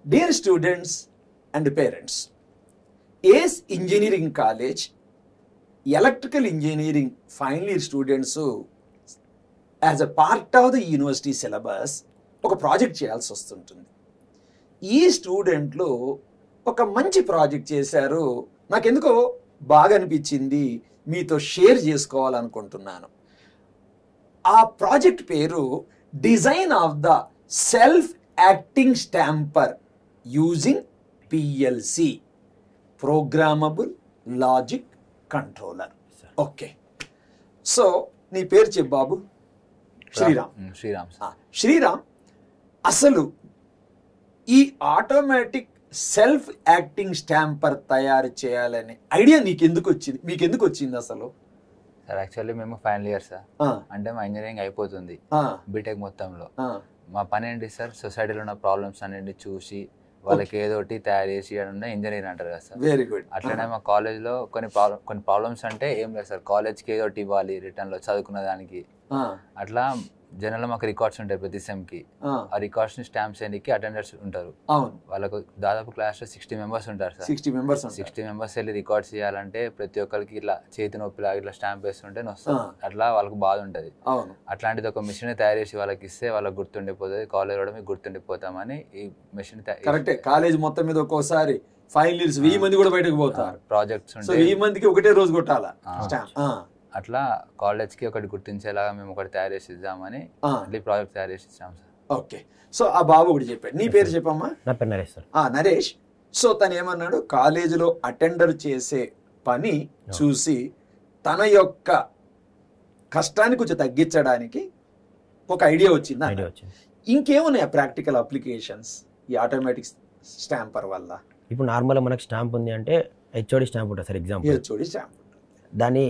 Dear students and parents, ACE Engineering College, electrical engineering final year students as a part of the university syllabus ఒక project చేయాల్సి వస్తుంటుంది. ఈ స్టూడెంట్లు ఒక మంచి ప్రాజెక్ట్ చేశారు, నాకెందుకో బాగా అనిపించింది, మీతో షేర్ చేసుకోవాలనుకుంటున్నాను. ఆ ప్రాజెక్ట్ పేరు design of the self acting Stampfer using PLC, programmable logic controller. Okay, so నీ పేరు చెప్పు బాబు. శ్రీరామ్, అసలు ఈ ఆటోమేటిక్ సెల్ఫ్ యాక్టింగ్ స్టాంపర్ తయారు చేయాలనే ఐడియా మీకు ఎందుకు వచ్చింది అసలు? సార్ యాక్చువల్లీ మేము ఫైనల్ ఇయర్ సార్, అంటే మా ఇంజనీరింగ్ అయిపోతుంది బీటెక్ మొత్తంలో. మా పని ఏంటి సార్, సొసైటీలో ఉన్న ప్రాబ్లమ్స్ అన్నింటినీ చూసి వాళ్ళకి ఏదోటి తయారు చేసి ఇంజనీర్ అంటారు కదా సార్. Very good. అట్లనే మా కాలేజ్లో కొన్ని ప్రాబ్లమ్స్ అంటే ఏం లేదు సార్, కాలేజ్కి ఏదోటి ఇవ్వాలి రిటర్న్లో చదువుకున్న దానికి. అట్లా జనరల్ మాకు రికార్డ్స్ ఉంటాయి ప్రతి సెమ్కి. ఆ రికార్డ్స్ ని స్టాంప్స్ చేయడానికి అటెండర్స్ ఉంటారు. వాళ్ళకు దాదాపు క్లాస్ లో 60 మెంబర్స్ ఉంటారు సార్. 60 మెంబర్స్ వెళ్ళి రికార్డ్స్ చేయాలంటే ప్రతి ఒక్కరికి ఇట్లా చేతి నొప్పిలా ఇట్లా స్టాంప్ వేస్తుంటే వస్తుంది. అట్లా వాళ్ళకి బాధ ఉంటది. అట్లాంటిది ఒక మిషన్ తయారు చేసి వాళ్ళకి ఇస్తే వాళ్ళకి గుర్తుండిపోతుంది, కాలేజ్ కూడా మీకు గుర్తుండిపోతామని ఈ మిషన్ కరెక్టే. కాలేజ్ మొత్తం మీద ఒక్కోసారి ఫైనల్ ఇయర్స్ 1000 మంది కూడా బయటకు పోతారు. ప్రాజెక్ట్స్ ఉంటాయి, 1000 మందికి ఒకటే రోజు కొట్టాలా. అట్లా కాలేజ్ కి ఒకటి గుర్తించేలాగా మేము ఒకటి తయారు చేసి ఇద్దామని ప్రాజెక్ట్ తయారు చేసి ఇచ్చాం సార్. ఓకే, సో ఆ బాబు ఒకటి చెప్పాడు. నీ పేరు చెప్పమ్మా. నా పేరు నరేష్ సార్. నరేష్, సో తను ఏమన్నాడు, కాలేజీలో అటెండర్ చేసే పని చూసి తన యొక్క కష్టాన్ని కొంచెం తగ్గించడానికి ఒక ఐడియా వచ్చింది. ఇంకేమున్నాయి ప్రాక్టికల్ అప్లికేషన్స్ ఈ ఆటోమేటిక్ స్టాంపర్ వల్ల? ఇప్పుడు నార్మల్గా మనకు స్టాంప్ ఉంది అంటే HOD స్టాంప్ ఉంటుంది సార్. ఎగ్జాంపుల్ HOD స్టాంప్, దాన్ని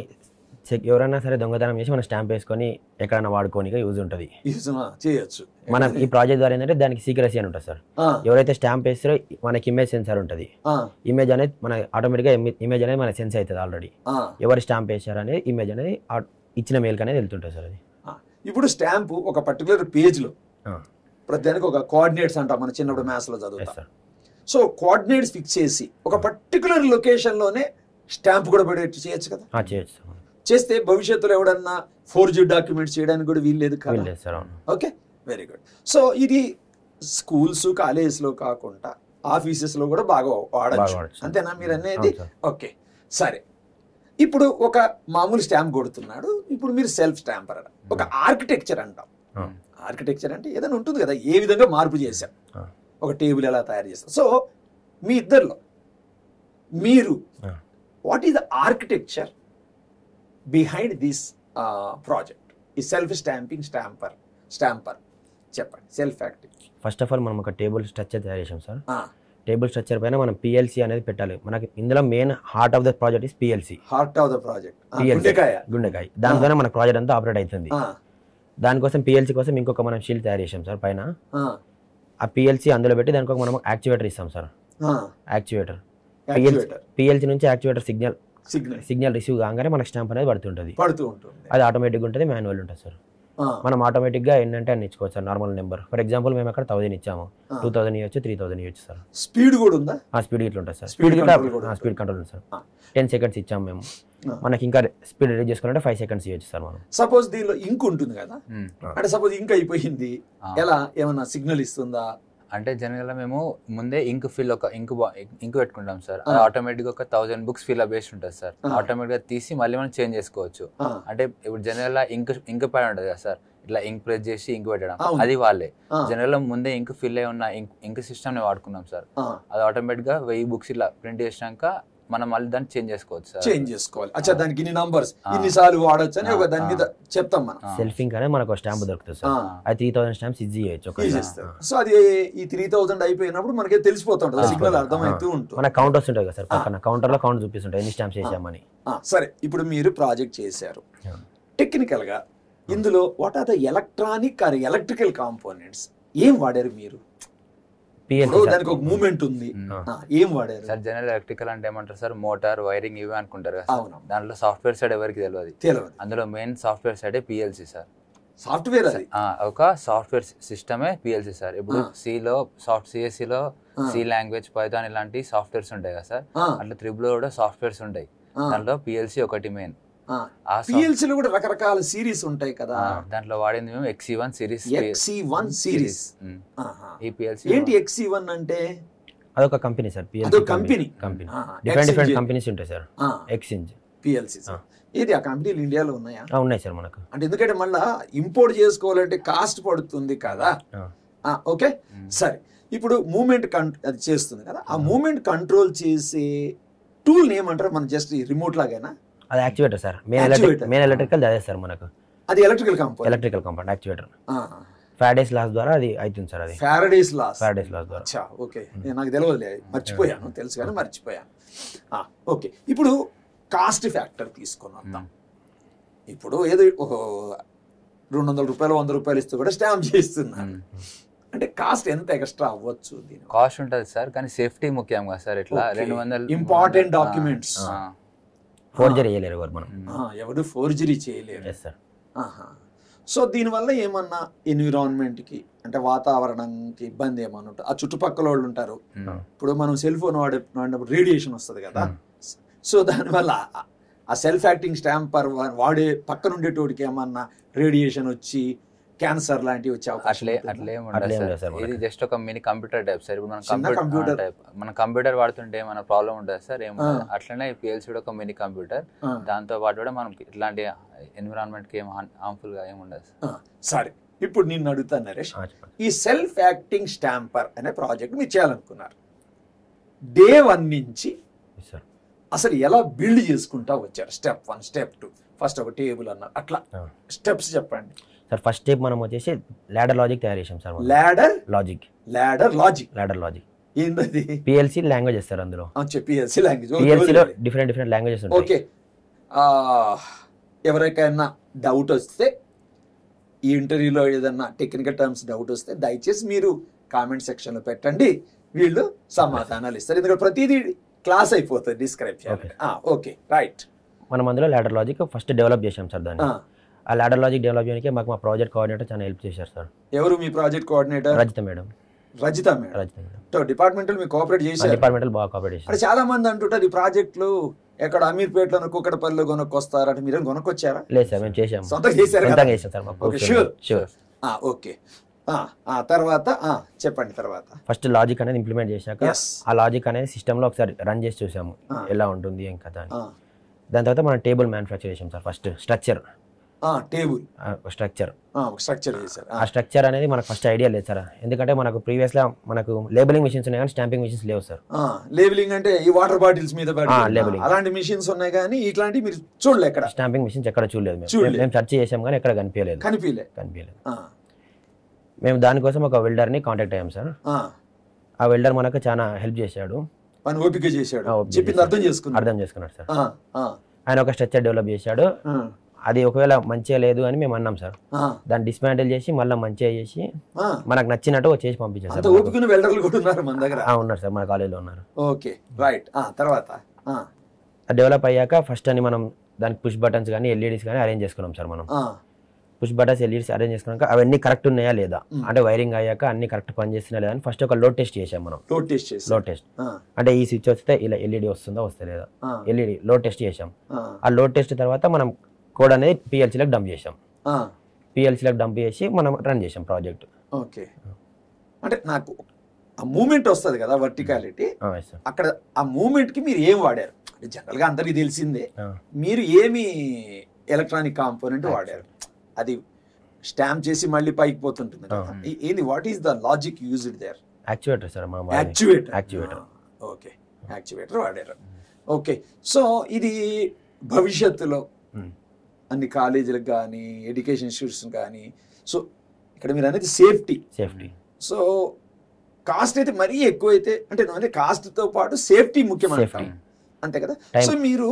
ఎవరైనా సరే దొంగతనం చేసి మనం స్టాంప్ వేసుకొని ఎక్కడైనా వాడుకోనిక యూజ్ ఉంటుంది, చేయొచ్చు. మనం ఈ ప్రాజెక్ట్ ద్వారా ఏంటంటే దానికి సీక్రెసీ అని ఉంటుంది సార్. ఎవరైతే స్టాంప్ వేస్తారో మనకి ఇమేజ్ సెన్సార్ ఉంటుంది. ఇమేజ్ అనేది మన ఆటోమేటిక్గా ఇమేజ్ అనేది మన సెన్స్ అవుతుంది ఆల్రెడీ. ఎవరు స్టాంప్ వేసారు అనేది ఇమేజ్ అనేది ఇచ్చిన మెయిల్కి అనేది వెళ్తుంటుంది సార్. అది ఇప్పుడు స్టాంపు ఒక పర్టికులర్ పేజ్లో ప్రతిదానికి ఒక కోఆర్డినేట్స్ అంటాం, మన చిన్నప్పుడు మ్యాథ్స్లో చదువుతాం. సో కోఆర్డినేట్స్ ఫిక్స్ చేసి ఒక పర్టికులర్ లొకేషన్లోనే స్టాంప్ కూడా పడేట్టు చేయొచ్చు కదా. చేయొచ్చు. చేస్తే భవిష్యత్తులో ఎవడన్నా ఫోర్జరీ డాక్యుమెంట్స్ చేయడానికి కూడా వీల్లేదు కదా. Okay, very good. సో ఇది స్కూల్స్ కాలేజెస్లో కాకుండా ఆఫీసెస్లో కూడా బాగా వాడచ్చు, అంతేనా మీరు అనేది? ఓకే, సరే. ఇప్పుడు ఒక మామూలు స్టాంప్ కొడుతున్నాడు, ఇప్పుడు మీరు సెల్ఫ్ స్టాంపర్ ఒక ఆర్కిటెక్చర్ అంటాం. ఆర్కిటెక్చర్ అంటే ఏదైనా ఉంటుంది కదా, ఏ విధంగా మార్పు చేశాం, ఒక టేబుల్ ఎలా తయారు చేస్తాం. సో మీ ఇద్దరిలో మీరు what is the architecture behind this project, ఈ సెల్ఫ్ స్టాంపింగ్ స్టాంపర్ చెప్పండి. Self acting first of all మనం ఒక టేబుల్ స్ట్రక్చర్ తయారు చేసాం సార్. టేబుల్ స్ట్రక్చర్ పైన మనం PLC అనేది పెట్టాలి. మనకి ఇందులో main heart of the project is PLC. Heart of the project గుండెకాయ. దానితోనే మన ప్రాజెక్ట్ అంతా ఆపరేట్ అవుతుంది. దానికోసం PLC కోసం ఇంకొక మనం షీల్డ్ తయారు చేసాం సార్ పైన. ఆ PLC అందులో పెట్టి దానికి మనం యాక్టివేటర్ ఇస్తాం సార్. యాక్టివేటర్ PLC నుంచి యాక్టివేటర్ సిగ్నల్ రిసీవ్ కాగానే మనకు స్టాంప్ అనేది పడుతూ ఉంటుంది. అది ఆటోమేటిక్గా ఉంటుంది, మాన్యువల్ ఉంటుంది సార్. మనం ఆటోమేటిక్గా ఏంటంటే అన్ని ఇచ్చుకోవచ్చు sir. Normal number for example మేము అక్కడ 1000 ఇచ్చాము, 2000 ఇవ్వచ్చు, 3000 ఇవ్వచ్చు సార్. స్పీడ్ కూడా ఉందా? స్పీడ్ ఇట్లా ఉంటుంది సార్. స్పీడ్ కంట్రోల్ ఉంది సార్. 10 సెకండ్స్ ఇచ్చాము మేము. మనకి ఇంకా స్పీడ్ రెడీ చేసుకోవాలంటే 5 సెకండ్స్ ఇవ్వచ్చు సార్ మనం. సపోజ్ దీనిలో ఇంక్ ఉంటుంది కదా, అంటే సపోజ్ ఇంక్ అయిపోయింది, ఎలా ఏమన్నా సిగ్నల్ ఇస్తుందా? అంటే జనరల్గా మేము ముందే ఇంక్ పెట్టుకుంటాం సార్. ఆటోమేటిక్ ఒక 1000 బుక్స్ ఫిల్ అప్ చేసి ఉంటుంది సార్. ఆటోమేటిక్ గా తీసి మళ్ళీ మనం చేంజ్ చేసుకోవచ్చు. అంటే ఇప్పుడు జనరల్ గా ఇంక్ పైన ఉంటుంది కదా సార్, ఇట్లా ఇంక్ ప్రెస్ చేసి ఇంక్ పెట్టడం, అది వాళ్ళే. జనరల్ గా ముందే ఇంక్ ఫిల్ అయి ఉన్న ఇంక్ సిస్టమ్ ని వాడుకున్నాం సార్. అది ఆటోమేటిక్ గా 1000 బుక్స్ ఇట్లా ప్రింట్ చేసినాక మనం మళ్ళీ దాన్ని చేంజ్ చేసుకోవచ్చు సార్. చేంజ్ చేసుకోవాలి. అచ్చా, దానికి ఇన్ని నంబర్స్ ఇన్నిసార్లు వాడచ్చు అని ఒక దాని మీద చెప్తాం మనం. సెల్ఫ్ ఇంక్ అనేది మనకు స్టాంప్ దొరుకుతుంది సార్. అది 3000 స్టాంప్స్ ఈజీ చేయొచ్చు. సో అది ఈ 3000 అయిపోయినప్పుడు మనకి తెలిసిపోతుంటుంది, సిగ్నల్ అర్థమవుతూ ఉంటుంది. మన కౌంటర్స్ ఉంటాయి కదా సార్, పక్కన కౌంటర్ లో కౌంట్ చూపిస్తుంటాయి ఎన్ని స్టాంప్స్ చేసామని. సరే, ఇప్పుడు మీరు ప్రాజెక్ట్ చేశారు. టెక్నికల్ గా ఇందులో what are the electronic or electrical components ఏం వాడారు మీరు? దానికి ఒక మూవ్మెంట్ ఉంది, ఏం వాడారు సార్? జనరల్ ఎలక్ట్రికల్ అంటే ఏమంటారు సార్, మోటార్ వైరింగ్ ఇవి అనుకుంటారు కదా. దాంట్లో సాఫ్ట్వేర్ సైడ్ ఎవరికి తెలియదు. అందులో main software side PLC sir. Software అది ఒక సాఫ్ట్వేర్ సిస్టమే పిఎల్సి సార్. ఇప్పుడు సిలో సిఎస్సిలో సి లాంగ్వేజ్, పైథాన్ ఇలాంటి సాఫ్ట్వేర్స్ ఉంటాయి కదా సార్, అట్లా త్రిబుల్ లో కూడా సాఫ్ట్వేర్స్ ఉంటాయి. దాంట్లో పిఎల్సి ఒకటి మెయిన్. పిఎల్సిలో కూడా రకరకాల సిరీస్ ఉంటాయి కదా, దాంట్లో వాడింది మేము XE1 సిరీస్. XE1 series. ఈ పిఎల్సి ఏంటి XE1 అంటే? అదొక కంపెనీ సార్, అదొక కంపెనీ. డిఫరెంట్ కంపెనీస్ ఉంటాయి సార్. Exchange PLC. ఇది ఆ కంపెనీలు ఇండియాలో ఉన్నాయా? ఉన్నాయి సార్ మనకు. అంటే ఎందుకంటే మళ్ళీ ఇంపోర్ట్ చేసుకోవాలంటే కాస్ట్ పడుతుంది కదా. ఓకే సరే, ఇప్పుడు మూమెంట్ అది చేస్తుంది కదా, ఆ మూమెంట్ కంట్రోల్ చేసే టూల్ ఏమంటారు? మన జస్ట్ రిమోట్ లాగైనా? అది యాక్చువేటర్ సార్. మెయిన్ ఎలక్ట్రికల్ అదే సార్ మనకు. అది electrical compound actuator. Faraday's laws ద్వారా అది అవుతుంది సార్. అది ఫారడేస్ లాస్ ద్వారా. ఓకే, నాకు తెలియదులే, మర్చిపోయాను. తెలుసు కానీ మర్చిపోయాను. ఓకే, ఇప్పుడు కాస్ట్ ఫ్యాక్టర్ తీసుకొని వద్దాం. ఇప్పుడు ఏదో 200 రూపాయలు 100 రూపాయలు ఇస్తూ కూడా స్టాంప్ చేస్తున్నాను అంటే కాస్ట్ ఎంత ఎక్స్ట్రా అవ్వచ్చు? దీని కాస్ట్ ఉంటుంది సార్, కానీ సేఫ్టీ ముఖ్యం కదా సార్. ఇట్లా 200 ఇంపార్టెంట్ డాక్యుమెంట్స్ ఫోర్జరీ చేయలేరు మనం, ఎవరు ఫోర్జరీ చేయలేరు. సో దీనివల్ల ఏమన్నా ఎన్విరాన్మెంట్కి అంటే వాతావరణంకి ఇబ్బంది ఏమన్నా ఉంటుంది? ఆ చుట్టుపక్కల వాళ్ళు ఉంటారు. ఇప్పుడు మనం సెల్ ఫోన్ వాడినప్పుడు రేడియేషన్ వస్తుంది కదా, సో దానివల్ల ఆ సెల్ఫ్ యాక్టింగ్ స్టాంపర్ వాడే పక్కన ఉండేటోడికి ఏమన్నా రేడియేషన్ వచ్చి క్యాన్సర్ లాంటివి వచ్చే అవకాశం? ఇది జస్ట్ ఒక మినీ కంప్యూటర్ టైప్ సార్. ఇప్పుడు మన కంప్యూటర్ వాడుతుంటే ఏమైనా ప్రాబ్లం ఉంటుంది సార్, ఏమన్నా అట్లనే పిఎల్సి కూడా ఒక మినీ కంప్యూటర్. దాంతో పాటు కూడా మనం ఇట్లాంటి ఎన్విరాన్మెంట్ కి ఏం హార్మ్ఫుల్ గా ఏమి ఉండదు సార్. సరే, ఇప్పుడు నేను అడుగుతాను నరేష్, ఈ సెల్ఫ్ యాక్టింగ్ స్టాంపర్ అనే ప్రాజెక్ట్ మీరు చేయాలనుకున్నారు. డే 1 నుంచి అసలు ఎలా బిల్డ్ చేసుకుంటా వచ్చారు? స్టెప్ 1, స్టెప్ 2, ఫస్ట్ ఒక టేబుల్ అన్నారు, అట్లా స్టెప్స్ చెప్పండి సార్. ఫస్ట్ స్టెప్ మనం వచ్చేసి లాడర్ లాజిక్ తయారు చేసాం సార్. లాడర్ లాజిక్ ఏంటది? PLC languages sir. అందులో పిఎల్సి లాంగ్వేజ్, పిఎల్సిలో డిఫరెంట్ లాంగ్వేజెస్ ఉంటాయి. ఓకే, ఎవరికైనా డౌట్ వస్తే, ఈ ఇంటర్వ్యూలో ఏదన్నా టెక్నికల్ టర్మ్స్ డౌట్ వస్తే దయచేసి మీరు కామెంట్ సెక్షన్లో పెట్టండి, వీళ్ళు సమాధానాలు ఇస్తారు. ఎందుకంటే ప్రతిదీ క్లాస్ అయిపోతుంది డిస్క్రైబ్ చేయాలి. Okay right. మనం అందులో లాడర్ లాజిక్ ఫస్ట్ డెవలప్ చేసాం సార్. దాన్ని ఆ లాడర్ లాజిక్ డెవలప్ చేయడానికి మాకు మా ప్రాజెక్ట్ కోఆర్డినేటర్ చాలా హెల్ప్ చేశారు సార్. ఎవరు మీ project coordinator? Rajitha madam. Departmental మీకు కోఆపరేట్ చేశారు? డిపార్ట్మెంటల్ బాగా కోఆపరేట్ చేశారు. అంటే చాలా మంది అంటుంటారు ఈ ప్రాజెక్టులు ఎక్కడ అమీర్పేటలో కుక్కడపల్లిలో కొనుక్కొస్తారంటే మీరేం కొనుక్కొచ్చారా? లేదు సార్, మేము చేసాం. సొంతంగా చేశారు సార్. ఓకే, తర్వాత చెప్పండి. తర్వాత ఫస్ట్ లాజిక్ అనేది ఇంప్లిమెంట్ చేశాక ఆ లాజిక్ అనేది సిస్టమ్ లో ఒకసారి రన్ చేసి చూసాము ఎలా ఉంటుంది ఏం కదా అని. దాని తర్వాత మనం టేబుల్ మ్యానుఫ్యాక్చర్ చేసాం సార్. ఫస్ట్ స్ట్రక్చర్ చేశారు. ఆ స్ట్రక్చర్ అనేది మనకు ఫస్ట్ ఐడియా లేదు సార్, ఎందుకంటే మనకు ప్రీవియస్ లా మనకు లేబులింగ్ మిషన్స్ ఉన్నాయి కానీ స్టాంపింగ్ మిషన్స్ లేవు సార్. లేబులింగ్ అంటే ఈ వాటర్ బాటిల్స్ మీద లేబులింగ్ అలాంటి మిషన్స్ ఉన్నాయి కానీ ఇట్లాంటి మీరు చూడలేదు ఎక్కడ? స్టాంపింగ్ మిషన్స్ ఎక్కడ చూడలేదు. మేము సెర్చ్ చేసాం కానీ ఎక్కడ కనిపించలేదు. మేము దానికోసం ఒక వెల్డర్ ని కాంటాక్ట్ అయ్యాం సార్. ఆ వెల్డర్ మనకు చాలా హెల్ప్ చేశాడు, అర్థం చేసుకున్నాడు సార్. ఆయన ఒక స్ట్రక్చర్ డెవలప్ చేశాడు. అది ఒకవేళ మంచిగా లేదు అని మేము అన్నాం సార్. దాన్ని డిస్మాంటిల్ చేసి మళ్ళీ మంచిగా చేసి మనకు నచ్చినట్టు చేసి పంపించారు సార్. ఉన్నారు సార్, మన కాలేజీలో ఉన్నారు. డెవలప్ అయ్యాక ఫస్ట్ అని మనం దానికి పుష్ బటన్స్ కానీ ఎల్ఈడీస్ కానీ అరేంజ్ చేసుకున్నాం సార్. మనం పుష్ బటన్స్ ఎల్ఈడీస్ అరేంజ్ చేసుకున్నాక అవన్నీ కరెక్ట్ ఉన్నాయా లేదా అంటే వైరింగ్ అయ్యాక అన్ని కరెక్ట్ పనిచేస్తున్నాయా లేదా అని ఫస్ట్ ఒక లోడ్ టెస్ట్ చేసాం మనం. లోడ్ టెస్ట్ అంటే ఈ స్విచ్ వస్తే ఇలా ఎల్ఈడీ వస్తుందా వస్తే లేదా ఎల్ఈడీ లోడ్ టెస్ట్ చేసాం. ఆ లోడ్ టెస్ట్ తర్వాత మనం కోడ్ అనేది పిఎల్సీలకు డంప్ చేసాం. పిఎల్సీలకు డంప్ చేసి మనం రన్ చేసాం ప్రాజెక్ట్. ఓకే, అంటే నాకు ఆ మూమెంట్ వస్తుంది కదా వర్టికాలిటీ, అక్కడ ఆ మూమెంట్ కి మీరు ఏం వాడారు? జనరల్ గా అందరికి తెలిసిందే, మీరు ఏమి ఎలక్ట్రానిక్ కాంపోనెంట్ వాడారు? అది స్టాంప్ చేసి మళ్ళీ పైకి పోతుంటుంది కదా, ఏంది? What is the logic used there? Actuator sir. Actuator. Okay, actuator వాడారు. ఓకే, సో ఇది భవిష్యత్తులో అన్ని కాలేజీలకు కానీ ఎడ్యుకేషన్ ఇన్స్టిట్యూట్స్ కానీ, సో ఇక్కడ మీరు అనేది సేఫ్టీ. సో కాస్ట్ అయితే మరీ ఎక్కువైతే అంటే కాస్ట్తో పాటు సేఫ్టీ ముఖ్యమంటాం, అంతే కదా? సో మీరు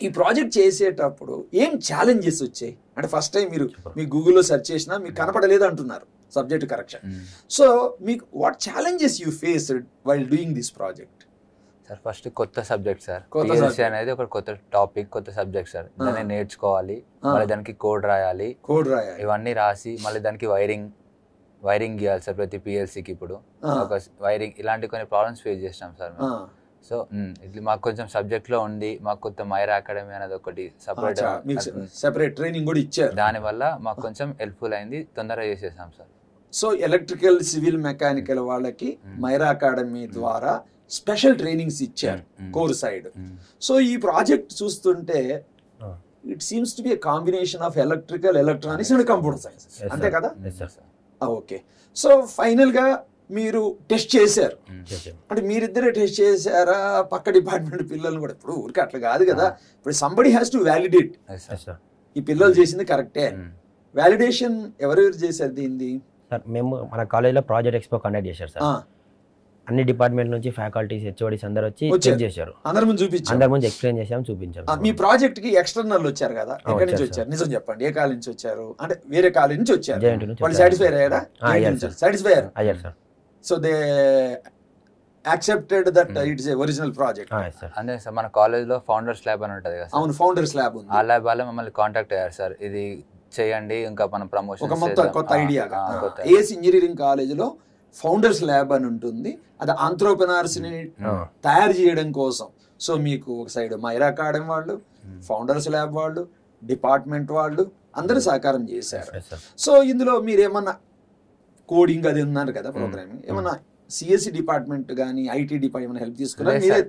ఈ ప్రాజెక్ట్ చేసేటప్పుడు ఏం ఛాలెంజెస్ వచ్చాయి? అంటే ఫస్ట్ టైం మీరు మీ గూగుల్లో సెర్చ్ చేసినా మీకు కనపడలేదు అంటున్నారు సబ్జెక్ట్ కరెక్షన్. సో మీకు what challenges you faced while doing this project? Sir first కొత్త సబ్జెక్ట్ సార్, పిఎల్సి అనేది ఒక కొత్త టాపిక్, కొత్త సబ్జెక్ట్ సార్. దాన్ని నేర్చుకోవాలి, మళ్ళీ దానికి కోడ్ రాయాలి, ఇవన్నీ రాసి మళ్ళీ దానికి వైరింగ్ చేయాలి సార్ ప్రతి పిఎల్సికి. ఇప్పుడు ఒక వైరింగ్ ఇలాంటి కొన్ని ప్రాబ్లమ్స్ ఫేస్ చేసినాం సార్ మేము. సో ఇది మాకు కొంచెం సబ్జెక్ట్ లో ఉంది, మాకు కొత్త మైరా అకాడమీ అనేది ఒకటి సెపరేట్ ట్రైనింగ్ కూడా ఇచ్చారు. దానివల్ల మాకు కొంచెం హెల్ప్ఫుల్ అయింది, తొందరగా చేసేసాం sir. So electrical, civil, mechanical వాళ్ళకి మైరా అకాడమీ ద్వారా స్పెషల్ ట్రైనింగ్స్ ఇచ్చారు కోర్ సైడ్. సో ఈ ప్రాజెక్ట్ చూస్తుంటే it seems to be a combination of electrical, electronics and computer science, అంతే కదా? ఓకే. సో ఫైనల్ గా మీరు టెస్ట్ చేశారు అంటే మీరిద్దరే టెస్ట్ చేశారా, పక్క డిపార్ట్మెంట్ పిల్లల్ని కూడా? ఇప్పుడు ఊరికి అట్లా కాదు కదా, ఇప్పుడు సంబడి హ్యాస్ టు వ్యాలిడేట్ ఈ పిల్లలు చేసింది కరెక్టే. వ్యాలిడేషన్ ఎవరెవరు చేశారు దీన్ని? సార్ మేము మన కాలేజీలో ప్రాజెక్ట్ ఎక్స్పో కండక్ట్ చేశారు సార్. అన్ని డిపార్ట్మెంట్ నుంచి ఫ్యాకల్టీస్, హెచ్ఓడీస్ అందరూ వచ్చి చెక్ చేశారు, అందరి ముందు ఎక్స్ప్లెయిన్ చేసాము, చూపించారు. మీ ప్రాజెక్ట్ కి ఎక్స్టర్నల్ వచ్చారు కదా, ఎక్కడి నుంచి వచ్చారు? నిజం చెప్పండి, ఏ కాలేజ్ నుంచి వచ్చారు? అంటే వేరే కాలేజ్ నుంచి వచ్చారు. వాళ్ళు సాటిస్ఫై అయ్యారా? సాటిస్ఫై అయ్యారు sir. So they accepted that it's a original project. అంతే సార్. మన కాలేజ్ లో ఫౌండర్స్ ల్యాబ్ అని ఉంటది కదా. అవును, ఫౌండర్స్ ల్యాబ్ ఉంది. ఆ ల్యాబ్ వాళ్ళే మమ్మల్ని కాంటాక్ట్ అయ్యారు సార్, ఇది చేయండి, ఇంకా మన ప్రమోషన్ ఒక మొత్తం కొత్త ఐడియా. ఏఎస్ ఇంజనీరింగ్ కాలేజ్ లో ఫౌండర్స్ ల్యాబ్ అని ఉంటుంది, అది ఆంట్రప్రెనర్స్ ని తయారు చేయడం కోసం. సో మీకు ఒక సైడ్ మైరా అకాడమీ వాళ్ళు, ఫౌండర్స్ ల్యాబ్ వాళ్ళు, డిపార్ట్మెంట్ వాళ్ళు అందరూ సహకారం చేశారు. సో ఇందులో మీరు ఏమన్నా కోడింగ్ అది ఉన్నారు కదా, ప్రోగ్రామింగ్, ఏమన్నా సిఎస్సి డిపార్ట్మెంట్ కానీ ఐటీ డిపార్ట్మెంట్ హెల్ప్ తీసుకున్నారు? మీరే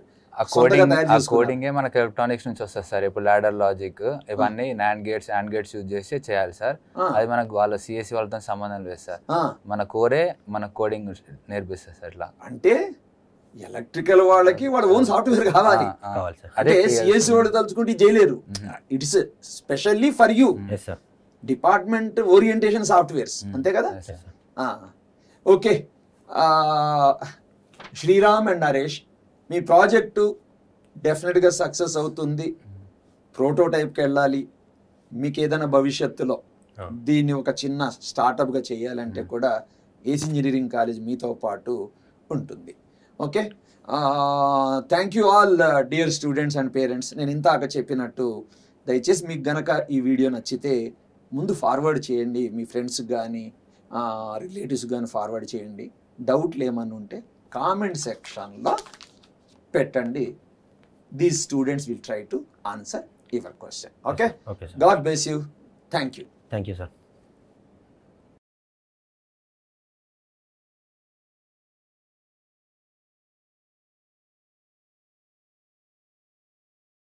కోడింగే మనకి ఎలక్ట్రానిక్స్ నుంచి వస్తుంది సార్. ఇప్పుడు లాడర్ లాజిక్ ఇవన్నీ NAND gates, and gates use చేసి చేయాలి సార్. అది మనకు వాళ్ళ సిఎస్సి వాళ్ళతో సంబంధం లేదు సార్. మన కోరే మన కోడింగ్ నేర్పిస్తారు సార్. ఇట్లా అంటే ఎలక్ట్రికల్ వాళ్ళకి వాళ్ళ ఓన్ సాఫ్ట్వేర్ కావాలి. అంటే సిఎస్సి వాళ్ళు తలుచుకుంటే చేయలేరు. It's specially for you department orientation softwares, అంతే కదా? ఓకే. శ్రీరామ్ అండ్ నరేష్, మీ ప్రాజెక్టు డెఫినెట్గా సక్సెస్ అవుతుంది, ప్రోటోటైప్కి వెళ్ళాలి. మీకు ఏదైనా భవిష్యత్తులో దీన్ని ఒక చిన్న స్టార్టప్గా చేయాలంటే కూడా ఏసీ ఇంజనీరింగ్ కాలేజ్ మీతో పాటు ఉంటుంది. Okay. Thank you all dear students and parents. నేను ఇంతాక చెప్పినట్టు దయచేసి మీకు గనక ఈ వీడియో నచ్చితే ముందు ఫార్వర్డ్ చేయండి, మీ ఫ్రెండ్స్కి కానీ రిలేటివ్స్ కానీ ఫార్వర్డ్ చేయండి. డౌట్లు ఏమన్నా ఉంటే కామెంట్ సెక్షన్లో పెట్టండి. These students will try to answer your question. Okay. God bless you. Thank you. Thank you sir.